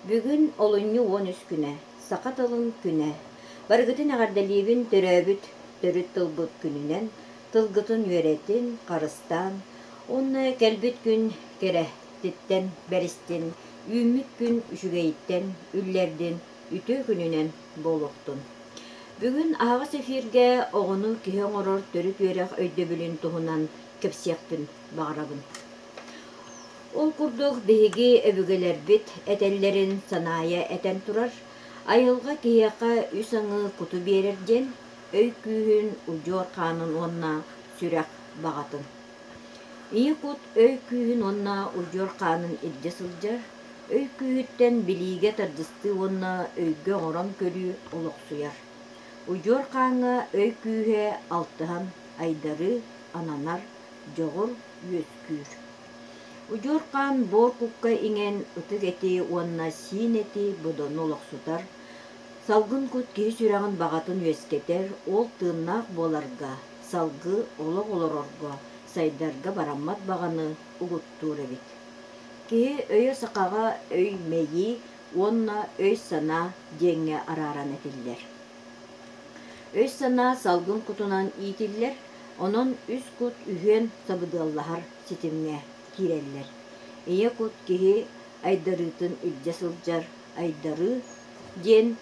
Бүгін олынны 13 күне, сақат алын күне. Барғытын ағардалиевін төрөбіт, төріт тылбыт күнінен, тылгытын үйеретін, қарыстан, онны кәлбіт күн керәхтеттен, бәрістен, үймік күн үшігейттен, үллерден, үтө күнінен болуқтын. Бүгін ағас эфирге оғыны күйен орор төріт үйерек өйді білін тұғынан кепсияқтын бағарабын. Ол курдук биһиги өбүгелербит этеллерин саная этен турар, айылга кияка үс аңы куту берерден, өй күйін ұжор қанын онна сүрәк бағатын. Ии кут өй күйін онна ұжор қанын идде сылжар, өй күйіттен билиге тардысты онна өйге орон көрі олық суяр. Ұжор қаңы өй күйе алтыхан айдары, ананар, жоғыр, өз күйір. Ужоркан бор кукка иңен ытык эти уонна сиин эти бодону олоксутар. Салгын кут кии сүрәгін бағатын өскетер, ол тыыннақ боларга, салгы олог олорорго, сайдарга бараммат бағаны угуттур эбит. Кии өйө сақаға өй мейи, уонна өй сана деңе араран этиллер. Өй сана салгын кутунан иитиллер, онон үс кут үйен сабыдыллахар ситимне киреллер. Ие кут киһи айдарытын илдьэ сылдьар, айдары диэн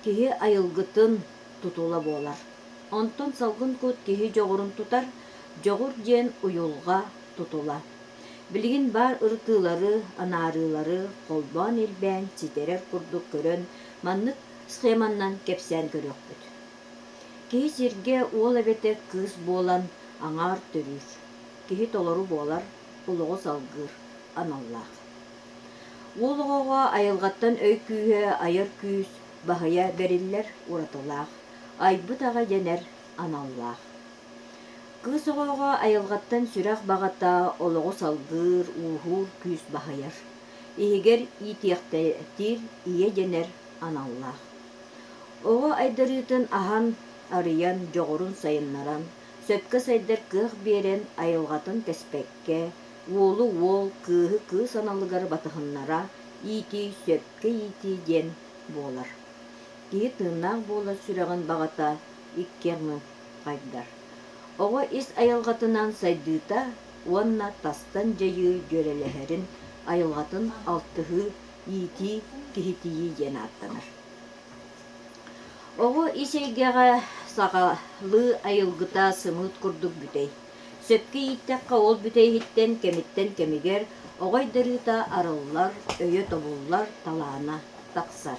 киһи айылгытын тутула буолар. Онтон салгын кут киһи жоғурун тутар, жоғур диэн уйулга тутула. Билигин бар ыртыылары, анаарыылары, холбоон илбээн ситерер курдук көрөн, маннык схеманнан кепсään көрөкпүт. Киһи сирге уол эбете кыыс буолан аңаар төрүүр. Киһи толору буолар, улоҕо салгыр, аналлаах. Уолоҕоҕо айылгаттан өй күүһэ айар күүс баһыя бериллер уратылаах, айбыт аҕа дьэнэр аналлаах. Кыыс оҕоҕо айылгаттан сүрэх баҕата олоҕо салгыр, уухуур күүс баһыяр. Иһигэр иитиэхтэтир ие дьэнэр аналлаах. Оҕо айдарыытын аһан арыйан жоҕорун сайыннаран, сөпкө сайдар кыах биэрэн айылгатын кэспэкке, уолу уол кыыһы кыыс аналыгар батыһыннара иити сөпкө иити диэн буолар. Киһи тыыннаах буолар сүрэҕин баҕата иккиэҥҥы хайдар. Оҕо ис айылгатынан сайдыыта, уонна тастан дьайыы дьөрэлэһэрин айылгатын алтыһы иити киһитии диэн ааттанар. Оҕо ис эйгэҕэ саҕалыы айылгыта сымыыт курдук бүтэй. Сөпкө ииттэххэ ол бүтэйиттен кемиттен кемигер оҕойдарыыта арыллар, өйө тобуллар талаана тахсар.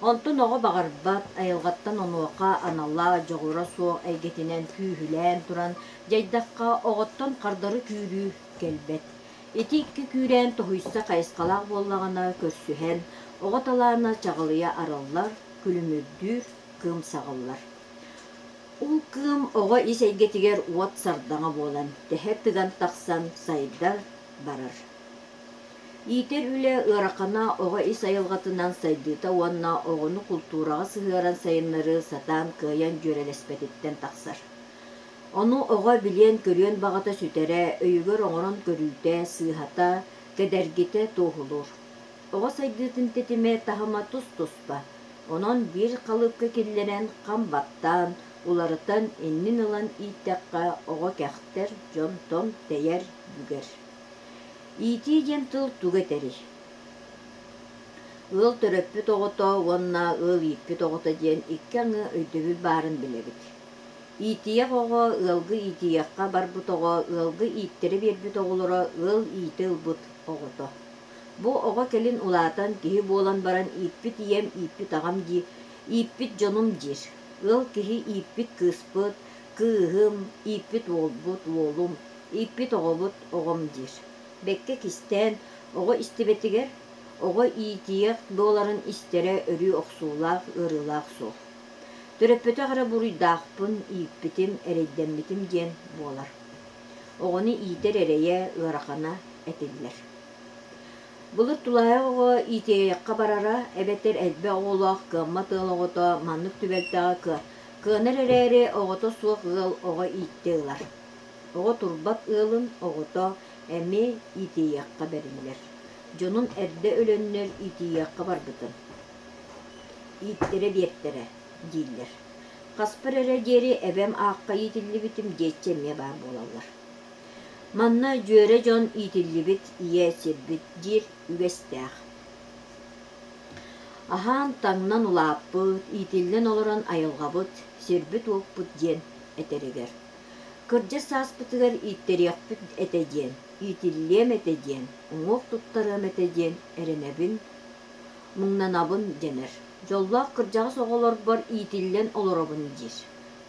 Онтун оҕо баҕарбат айылгаттан онуоха аналлаа жоҕура суох эйгетинэн күүһүлээн туран дьайдахха оҕоттон хардары күүрүү келбет. Ити икки күүрээн тоһуйса хайыскалаах буоллаҕына көрсүһэн оҕо талаана чаҕылыйа арыллар, күлүмүрдүүр кыым саҕыллар. Ул кыым оҕо ис эйгетигер уот сардаҥа буолан, тэһэ тыган тахсан сайдар барар. Иитер үлэ ыаракана оҕо ис айылгатынан сайдыыта уонна оҕону культураҕа сыһыаран сайыннары сатаан кыайан дьүөрэлэспэтиттэн тахсар. Ону оҕо билиэн көрүөн баҕата сүтэрэ, өйүгөр оҥорон көрүүтэ, сыыһата, кэдэргитэ туохулуур. Оҕо сайдыытын тетиме таһыма тус туспа, онон бир халыпка киллэрэн хамбаттаан, уларытан иннин ылан ииттэххэ оҕо кэхтэр, дьон-тон тэйэр бүгэр. Иити диэн тыл тугетери. Ыал төрөппүт оҕото, уонна ыал ииппит оҕото диэн икки аҥы өйдөбүл баарын билебит. Иитиэх оҕо ыалгы иитиэххэ барбыт оҕо ыалгы ииттери биэрбит оҕолоро ыал иити ылбыт оҕото. Бу оҕо келин улаатан киһи буолан баран ииппит иэм ииппит аҕам дии, ииппит дьонум диир. Ыал киһи ииппит кыыспыт, кыыһым, ииппит уолбут, уолум, ииппит оҕобут, оҕом диир. Бекке кистээн оҕо истибэтигэр, оҕо иитиэх буоларын истэрэ өрүү охсуулаах, ырылаах суох. Төрөппөтө хара буруйдаахпын ииппитим, эрэйдэммитим диэн буолар. Оҕону иитэр эрэйэ ыарахана этиллэр. Булыр тулаһа оҕо иитиэйэххэ барара, эбеттер элбэ оҕолоох кыамма тыал оҕото маннык түбэлтэҕэ кыанар эрээри оҕото суох ыал оҕо иитте ылар. Оҕо турбат ыалын оҕото эми иитиэйэххэ бериллэр. Jonun erde ölönler itiyakka bargıtın. İttere biyettere diller. Kasparere geri ebem ağqa itilli bitim geçeceğime bar bolallar. Manna jöre jon itilli bit iye sirbit jir ügestağ. Ahan tangnan ulapbıt, itillen oloran ayılgabıt, sirbit uqbıt jen eteriger. Kırca saspıtıgar itteriyakbıt etejen, itilliyem etejen, uğuq tuttarım etejen, erenebin, mungnanabın jener. Jollaq kırcağı soğolor bar itillen olorabın jir.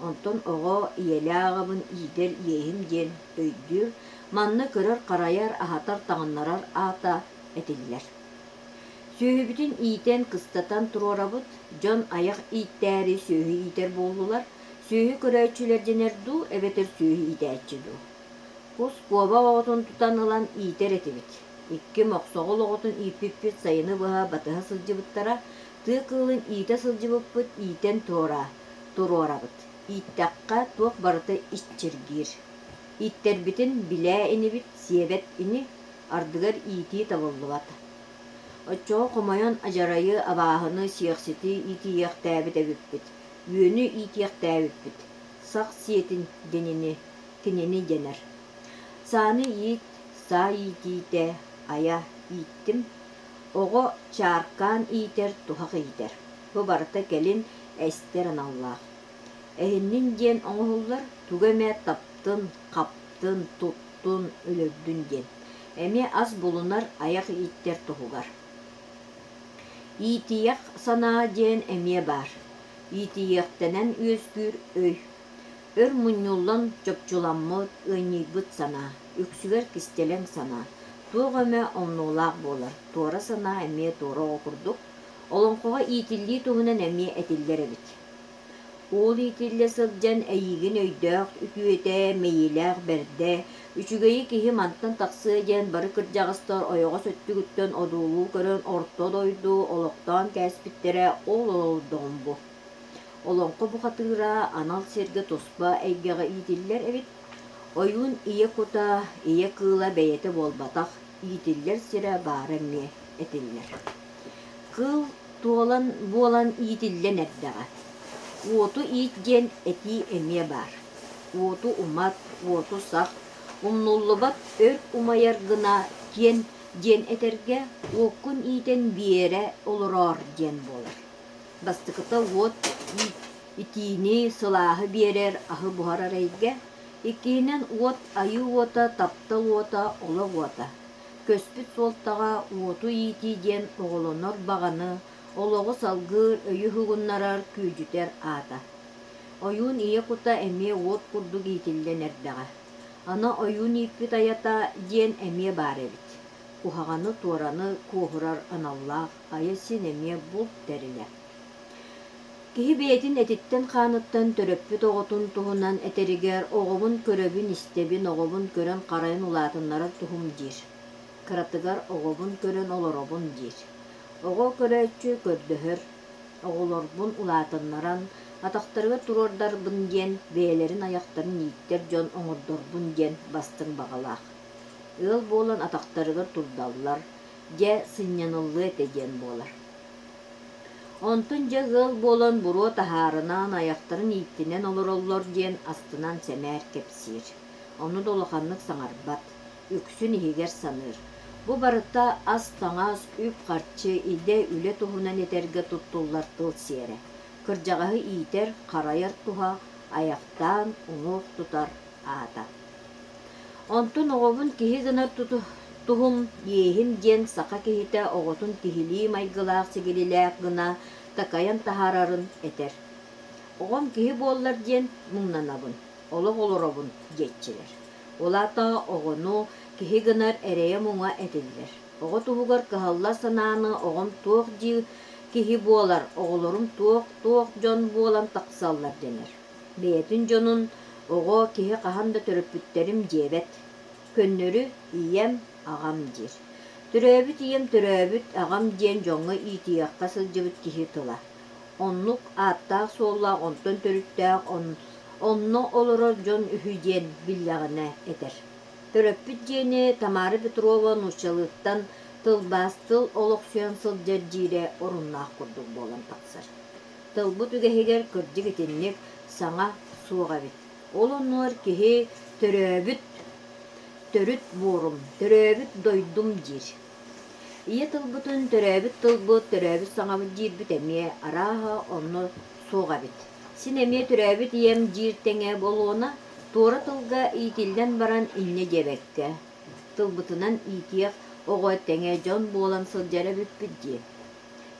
Onton oğo iyelağabın ider iyehim jen, öydür, manna kırar karayar ahatar tağınlarar ata etiller. Söhübütün iten kıstatan turorabıt, jon ayak itteri söhü iter boldular, söhü kırayçüler jener du, ebeter söhü iterçi du. Kus koba oğutun tutan ılan iter etibit. İkki moqsoğul oğutun ipipit sayını bıha batıha sılcıbıttara, tığ kığılın ite sılcıbıppıt iten turorabıt. İttakka tuğ barıta iççirgir. İtterbitin bile inibit, siyebet ini, ardıgar iti tabulluvat. Oçoğu kumayon ajarayı abahını siyaksiti itiyak täbit ebipbit. Yönü itiyak täbipbit. Saq siyetin tinini jener. Sani yiğit, sa yiğitite, aya yiğittim. Oğo çarkan iter, tuhaq iter. Bu barıta gelin ester anallah. Ehinnin jen oğullar tugeme taptın, kaptın, tuttun, ölördün jen. Emi az bulunar ayak iter tuhugar. İtiyak sana jen emiye bar. İtiyaktenen özgür öy. Ör munyullan çöpçulanmı ıynıybıt sana. Öksüger kistelen sana. Tuğame omnulaq bolar. Tora sana emiye tora okurduk. Olonkoğa itilli tuğunan emiye etiller ebit. Oğul itille sılcan eyigin öydöq, ütüete, meyilaq berde, üçügeyi kihi manttan taqsı jen barı kırcağıstar oyoğa söttü gütten odulu körön orta doydu, oloqtan käspittere ol dombu. Olonko bu hatıra anal serge tospa eygağa itiller ebit. Oyun iye kuta, iye kığla beyete bolbataq, itiller sire baremmi etiller. Kıl tuolan buolan itillen eddağa. Uotu it jen eti emiye bar. Uotu umat, uotu saq, umnullubat ör umayar gına jen eterge, uokun iten biyere olurar jen bolar. Bastıkıta uot itini sılahı biyerer ahı buharar eyge, ikinen uot ayı uota, tapta uota, ola uota. Köspüt soltağa uotu iti jen oğulunur bağını, oloğu salgır, öyü hıgunnarar, kücüter ata. Oyun iye kuta emiye uot kurduk itilden erdağa. Ana oyun ipit ayata jen emiye barebit. Kuhağanı tuoranı kuhurar anallah, ayasin emiye bul deriler. Kihi beyetin etitten kanıttan töröppüt oğutun tuhunan eteriger, oğumun köröbün istebin, oğumun kören karayın ulatınlara tuhum jir. Kıratıgar oğumun kören olorobun jir. Oğu köröçü kördöhөр, oğulorbun ulatınlaran, ataqtarıga turordarbın jen, beylerin ayaktarın yiğitler jon oŋurdorbun jen bastın bağalaq. Il bolan ataqtarıga turdallar, je sınyanıllı etegen bolar. Ontun je ıl bolan buru taharınan ayaktarın yiğittinen olorollar jen astınan semer kepsir. Onu doluqanlık saŋarbat, üksün ihiger sanır. Bu barıta az taŋas üp qarçı ilde üle tuhunan eterge tuttullar tıl siyere. Kırjağıhı iter, karayar tuha, ayaktan uŋuq tutar ata. Ontun oğubun kihi gınar tuhum yehim jen saka kihite oğutun tihili maygılaq sigililäq gına takayan tahararın eter. Oğum kihi bollar jen muŋnanabın, oloq olorobun jetçiler. Olata oğunu kihi gınar ereye muŋa etiller. Oğu tuhugar kıhalla sananı oğum tuğ kihi bolar, oğulurum tuğ jon bolan taqsallar denir. Beyetin jonun oğu kihi qahanda töröpütterim jebet. Könnörü iyem ağam jir. Töröbüt iyem töröbüt ağam jen joŋa itiyaqqa sılcıbıt kihi tıla. Onluk attaq solla onton törüttaq onno oloror jon ühü jen billagına eter. Töröpüt jeni Tamara Petrova nuşçalıktan Тылбас тыл олоксуян сылдьар жиире оруннаах курдук буолан тахсар. Тылбут үгэһигэр кырдьык итинник саҥа суоҕа бит. Ол оннуор киһи төрүт буорум, төрөөбүт дойдум диир. Ие тылбытын төрөөбүт саҥабыт диирбит эмиэ арааһа онно суоҕа бит. Син эмиэ төрөөбүт иэм диир тэҥэ болуона туора тылга иитиллэн баран инне дьэбэккэ. Тылбытынан иитиэх оҕо тэҥэ дьон буолан сылдьара бүппүт дии.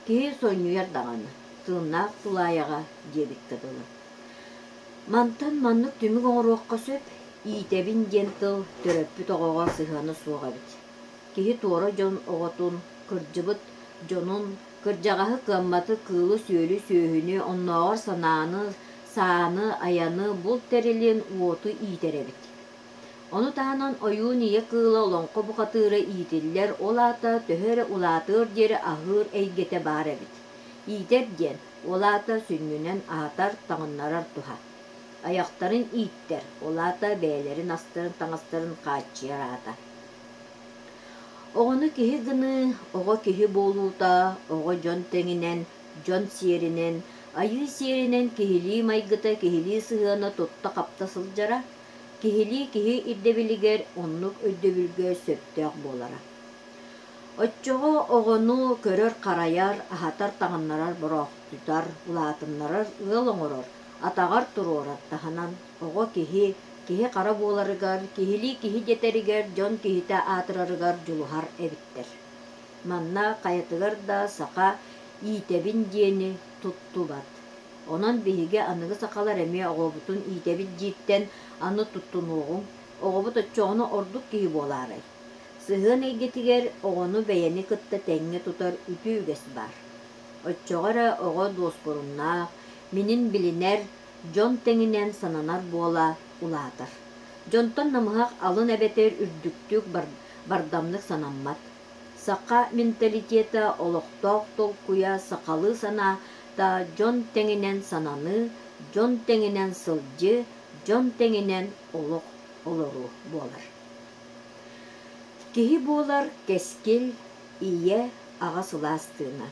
Киһи сонньуйар даҕаны, тыыннаах тулааyaҕа диэбит кытылы. Мантан маннык түмүк оҥоруохха сөп, иитэбин диэн тыл төрөппүт оҕоҕо сыһыаны суоҕа бит. Киһи туора дьон оҕотун, кырдьыбыт дьонун, кырдьаҕаһы кыамматы кыылы сүөлү сүөһүнү, оннооҕор санааны, сааны, аяны бул тэрилиэн уоту иитерэбит. Ону таанан ойуун ие кыыла олоҥхо бухатыыра иитиллэр олаата төһөрө улаатыыр диэри аһыыр эйгете баар эбит. Иитер диэн олаата сүннүнэн аатар таҥыннарар туһа. Аяқтарын ииттер, олаата бээлэрин астарын таҥастарын хааччыйар аата. Оҕону киһи гыны, оҕо киһи буолуута, оҕо дьон тэҥинэн, дьон сиэринэн, айыы сиэринэн киһилии майгыта киһилии сыһыана тутта хапта сылдьара, киһилии киһи ирдебилигэр оннук өйдөбүлгө сөптөөх буолара. Оччоҕо оҕону көрөр хараяр, аһатар таҥаннарар бороохтутар, улаатыннарар ыал оҥорор, атаҕар туруорар таһанан, оҕо киһи хара буоларыгар, киһилии киһи дьэтеригэр дьон киһитэ аатырарыгар дьулуһар эбиттэр. Манна хайатыгар да саха иитэбин диэни туттубат. Онон биһиге аныгы сакалар эмиэ оҕобутун иитэбит дииттэн аны туттунууҕуҥ, оҕобут оччоҕону ордук киһи буолаарай. Сыһыан эйгетигэр оҕону бэйэни кытта тэҥҥэ тутар үтүү үгэс баар. Оччоҕора оҕо дуоспуруннаах, минин билинэр, дьон тэҥинэн сананар буола улаатар. Дьонтон намыһах алын эбэтэр үрдүктүк бардамнык санаммат. Сақа менталитета олохтоох толкуя сакалы санаа та дьон тэҥинэн сананы, дьон тэҥинэн сылдьы, дьон тэҥинэн олох олору буолар. Киһи буолар кэскил, ие, аҕа сылаастыына.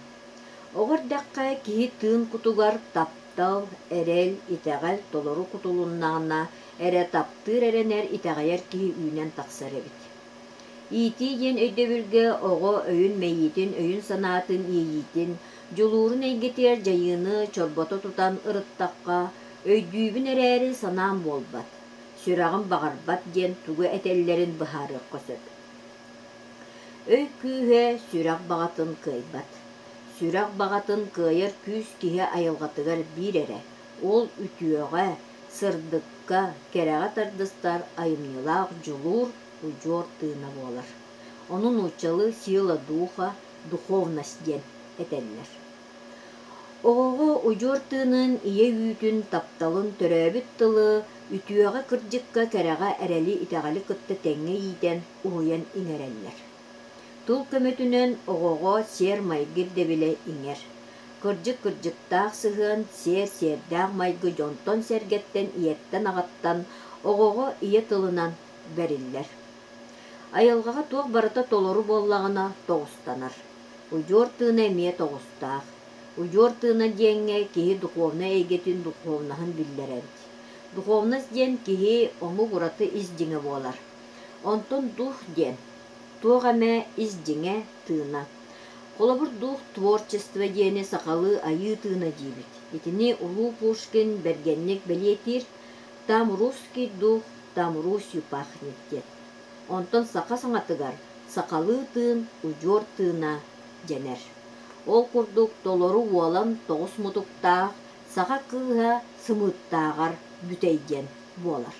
Оҕордакка киһи тыын кутугар таптал, эрэл, итэҕэл толору кутулуннаҕына эрэ таптыыр эрэнэр итэҕэйэр киһи үүнэн тахсар эбит. Иитии диэн өйдөбүлгэ оҕо өйүн мэйиитин, өйүн санаатын иейиитин, дьулуурун эйгетиэр дьайыыны чорбото тутан ырыттахха, өйдүүбүн эрээри санаан буолбат, сүрэҕин баҕарбат диэн тугу этэллэрин быһаарыахха сөп. Өй күүһэ сүрэх баҕатын кыайбат. Сүрэх баҕатын кыайар күүс киһи айылҕатыгар биир эрэ. Ол үтүөҕэ, сырдыкка, кэрэҕэ тардыстар айымнылаах дьулуур удьуор тыына буолар. Онун учалы сила духа, духовность диэн этэллэр. Оҕоҕо удьуор тыынын ие үүтүн тапталын төрөөбүт тылы үтүөҕэ кырдьыкка кэрэҕэ эрэли итэҕэли кытта тэҥҥэ иитэн уһуйан иҥэрэллэр. Тул көмөтүнөн оҕоҕо сиэр майгыр дебиле иҥэр. Кырдьык-кырдьыктаах сыһыан сиэр-сиэрдээх майгы дьонтон сэргэттэн ийэттэн аҕаттан оҕоҕо ие тылынан бэриллэр. Айылҕаҕа туох барыта толору буоллаҕына тоҕустанар. Удьуор тыына эмиэ тоҕустаах. Удьуор тыына диэҥҥэ киһи духовна эйгетин духовнаһын биллэрэбит. Духовнас диэн киһи оҥу гураты ис диҥэ буолар. Онтон дух диэн туох эмэ ис диҥэ тыына. Холобур дух творчество диэни сакалы айыы тыына диибит. Итини улуу Пушкин бэргэнник белиэтир «Там русский дух, там Русью пахнет» диэт. Онтон сака саҥатыгар сакалы тыын удьуор тыына дьэнэр. Ол курдук толору уолан тоҕус мутуктаах саха кыыһа сымыыттааҕар бүтэйдиэн буолар.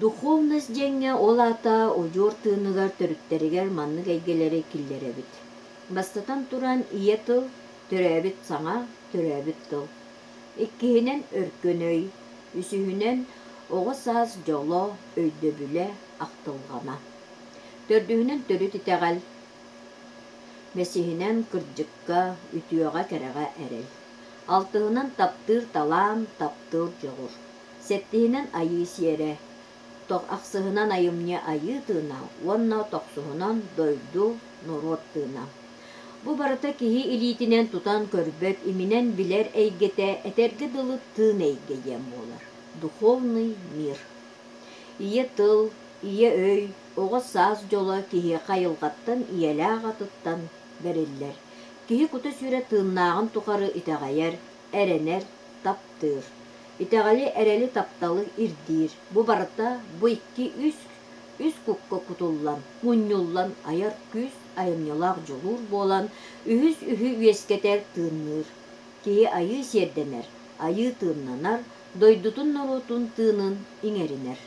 Духовность диэҥҥэ ол аата удьуор тыыныгар төрүттэригэр маннык эйгелери киллэрэбит. Бастатан туран ие тыл, төрөөбүт саҥа, төрөөбүт тыл. Иккиһинэн өркөнөй, үсүһүнэн оҕо саас дьоло, өйдөбүлэ, ахтылҕана. Төрдүһүнэн төрүт итэҕэл, мэсиһинэн кырдьыкка, үтүөҕэ кэрэҕэ эрэл. Алтыһынан таптыыр талаам, таптыыр дьоҕур. Сэттиһинэн айыы сиэрэ, ақсыһынан айымне айытына, онна тоқсуһунан дойду норуоттына. Бу барыта киһи илиитинен тутан көрбөт, иминен билер эйгете, этерге дылы тыын эйгеем болар. Духовный мир. Ие тыл, ие өй, оҕо саас жола киһи хайылғаттан иелээх атыттан бериллер. Киһи кута сүрэ тыыннаагын тухары итэҕэйэр, эрэнэр, таптыыр. Итэҕэли эрэли тапталы ирдиир. Бу барыта бу икки үс кукка кутуллан, мунньуллан аяр күс айымньылаах жолуур буолан, үһүс үһү үескетер тыынныыр. Киһи айыы сиэрдэнэр, айыы тыыннанар, дойдутун норуутун тыынын иҥеринэр.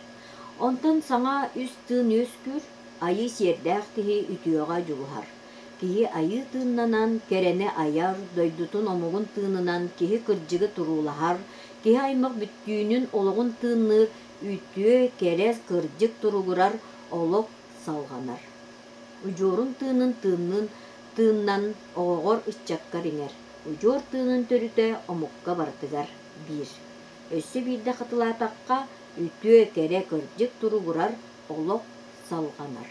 Онтон саҥа үс тыын үөскүр, айыы сиэрдээх киһи үтүөҕэ дьулуһар. Киһи айыы тыыннанан кэрэни аяр, дойдутун омугун тыынынан киһи кырдьыгы туруулаһар, киһи аймак бүттүүнүн олоҕун тыынныыр үтүө кэрэс кырдьык туругурар олох салганар. Ужуорун тыынын тыыннан оҕоҕор ыччаккар иҥер. Ужуор тыынын төрүтэ омукка бартыгар биир. Өссө биирдэ хатылаатакка үтүө кэрэ кырдьык туругурар олох салганар.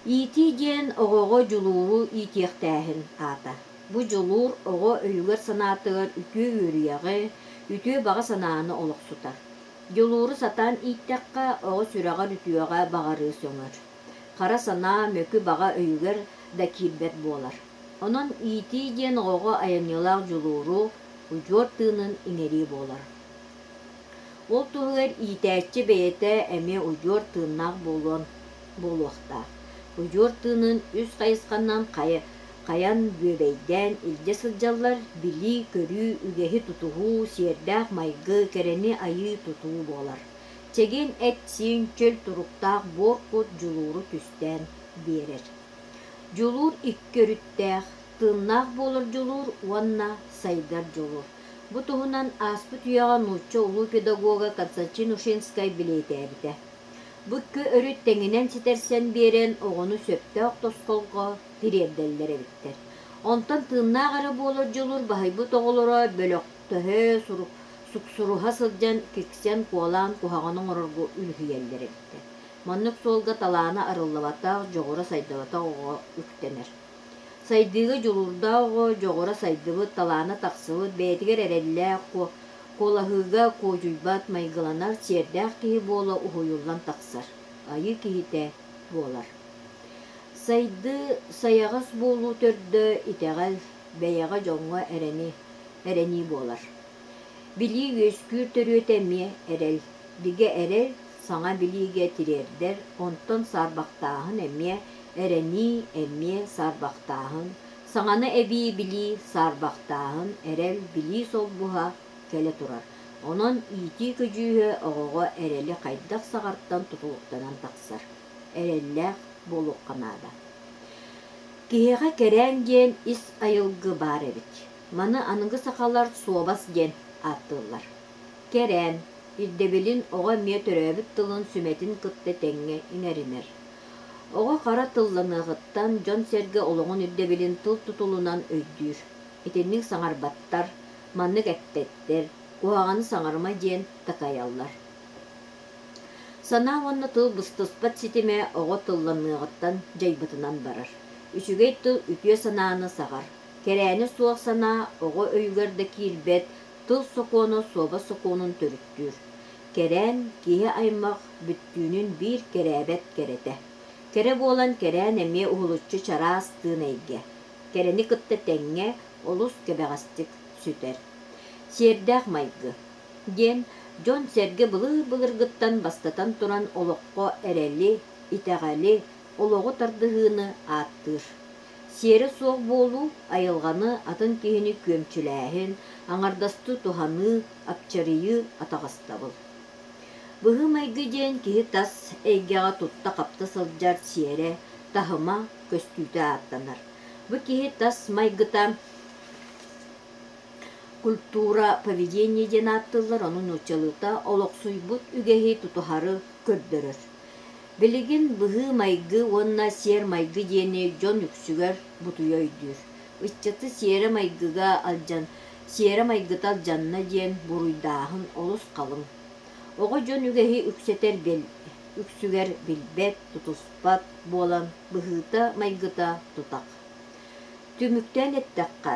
Ити диэн оҕоҕо жулууру итиэхтээһин аата. Бу жулуур оҕо өйүгэр санаатыгар үтүө үөрүйэҕи, үтүө баҕа санааны олохсутар. Жулууру сатаан ииттэххэ оҕо сүрэҕэр үтүөҕэ баҕарыы сөҥөр. Хара санаа мөкү баҕа өйүгэр да киирбэт буолар. Онон ити диэн оҕоҕо айанньылаах жулууру ужуор тыынын иҥерии буолар. Ол туһугар иитээччи бэйэтэ эмиэ ужуор тыыннаах буолуохтаах. Ужуор тыынын үс хайысханнан хаян бүөбэйдэн илдьэ сылдьаллар билии көрүү үгэһи тутуһуу сиэрдээх майгы кэрэни айыы тутуу буолар. Чэгин эт сиин чөл туруктаах буоркут жулууру түстэн биэрэр. Жулуур иккөрүттээх, тыыннаах буолар жулуур уонна сайдар жулуур. Бу туһунан ааспыт үөҕэ нуучча улуу педагога Константин Ушинскай билиэтээбитэ. Бүккө өрүт теңинен ситерсен биэрэн оҕону сөптөөх тосколго тириэрдэллэр эбиттэр. Онтон тыыннаағары буолар жулуур баһайбыт оҕолоро бөлөктөһө суксуруһа сылдьан киксен куолаан куһаҕының ороргу үлүһүйэллэр эбиттэр. Маннык суолга талаана арыллабатаах жоҕора сайдабата оҕо үктэнэр. Сайдыыга жулуурда оҕо жоҕора сайдыбыт талаана тахсыбыт бээтигэр эрэллээх колаһыыга куожуйбат майгыланар сиэрдээх киһи буола уһуйуллан тахсар. Айы киһитэ буолар. Сайды саяҕас буолуу төрдө итэҕэл бэйэҕэ дьоҥҥо эрэнии буолар. Билии үөскүүр төрүөт эмиэ эрэл. Биге эрэл саҥа билиигэ тириэрдэр, онтон саарбахтааһын эмиэ эрэнии эмиэ саарбахтааһын, саҥаны эбии билии саарбахтааһын эрэл билии солбуһа кэлэ турар. Онон ити көжүүһө оҕоҕо эрели хайдах саҕартан тутулуктанан тахсар. Эреллээх буолуохханаада. Киһиэҕэ кэрээн диэн ис айылгы баар эбит. Маны аныгы сахалар суобас диэн ааттыыллар. Кэрээн, ирдебилин оҕо эмиэ төрөөбүт тылын сүмэтин кытта тэҥҥэ иҥэринэр. Оҕо хара тылланыахыттан дьон сэргэ олоҕун ирдебилин тыл тутулунан өйдүүр. Итинник саҥарбаттар, маннык эттеттер, куһаҕаны саҥарма диэн такайаллар. Санаа уонна тыл быстыспат ситимэ оҕо тылланыахыттан дьайбытынан барар. Үчүгэй тыл үтүө санааны саҕар. Кэрээни суох санаа оҕо өйүгэр да киирбэт, тыл сокуону суоба сокуонун төрүттүүр. Кэрээн киһи аймах бүттүүнүн биир кэрээбэт кэрэтэ. Кэрэ буолан кэрээн эмиэ уһулуччу чараас тыын эйгэ. Кэрэни кытта тэҥҥэ олус кэбэҕастик сүтэр. Сиэрдээх майгы. Диэн дьон сэргэ былыр-былыргыттан бастатан туран олоққо эрели, итэҕэли, олоҕу тардыһыыны ааттыыр. Сиэри суох буолуу айылҕаны атын киһини күөмчүлээһин, аҥардасты туһаны, апчарыйы атаҕастабыл. Быһы майгы диэн киһи тас эйгэҕэ тутта хапта сылдьар сиэрэ, таһыма көстүүтэ ааттанар. Бу киһи тас майгыта культура поведение диэн ааттыллар, онун учалыта олохсуйбут үгэһи тутуһары көрдөрөр. Билигин быһы майгы уонна сиэр майгы диэни дьон үксүгэр бутуйойдүүр. Ыччаты сиэрэ майгыта алдьанна диэн буруйдааһын олус халыҥ. Оҕо дьон үгэһи үксүгэр билбет, тутуспат буолан быһыыта майгыта тутак. Түмүктэн эттакка,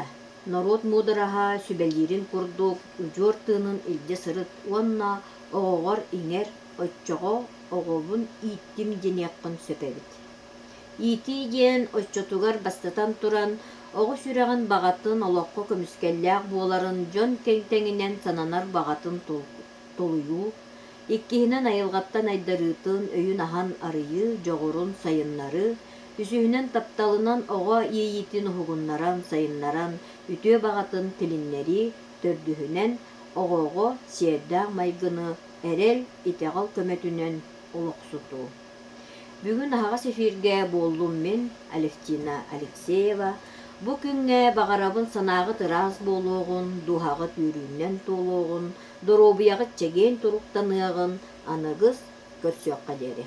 народ мудараха сүбэлиирин курдук, үдьуор тыынын илдьэ сырыт уонна оҕоҕор иҥэр, оччоҕо оҕобун ииттим диниэххин сөпэбит. Иитии диэн оччотугар бастатан туран, оҕо сүрэҕин баҕатын олоххо көмүскэллээх буоларын дьон кэҥтэҥинэн сананар баҕатын толуйуу, иккиһинэн айылҕаттан айдарыытын өйүн аһан арыйы, дьоҕурун сайыннары, үсүһүнэн тапталынан оҕо иийитин уһугуннаран, сайыннаран, үтүө баҕатын тилиннэри төрдүһүнэн оҕоҕо сиэрдээх майгыны эрэл итэҕэл көмөтүнэн олохсутуу. Бүгүн аһаҕас эфиргэ буоллум мен, Алевтина Алексеева, бу күҥҥэ баҕарабын санааҕыт ыраас буолуоҕун, дууһаҕыт үүрүүнэн туулуоҕун, доробуйаҕыт чэгээн туруктаныаҕын аныгыс көрсүөххэ диэри.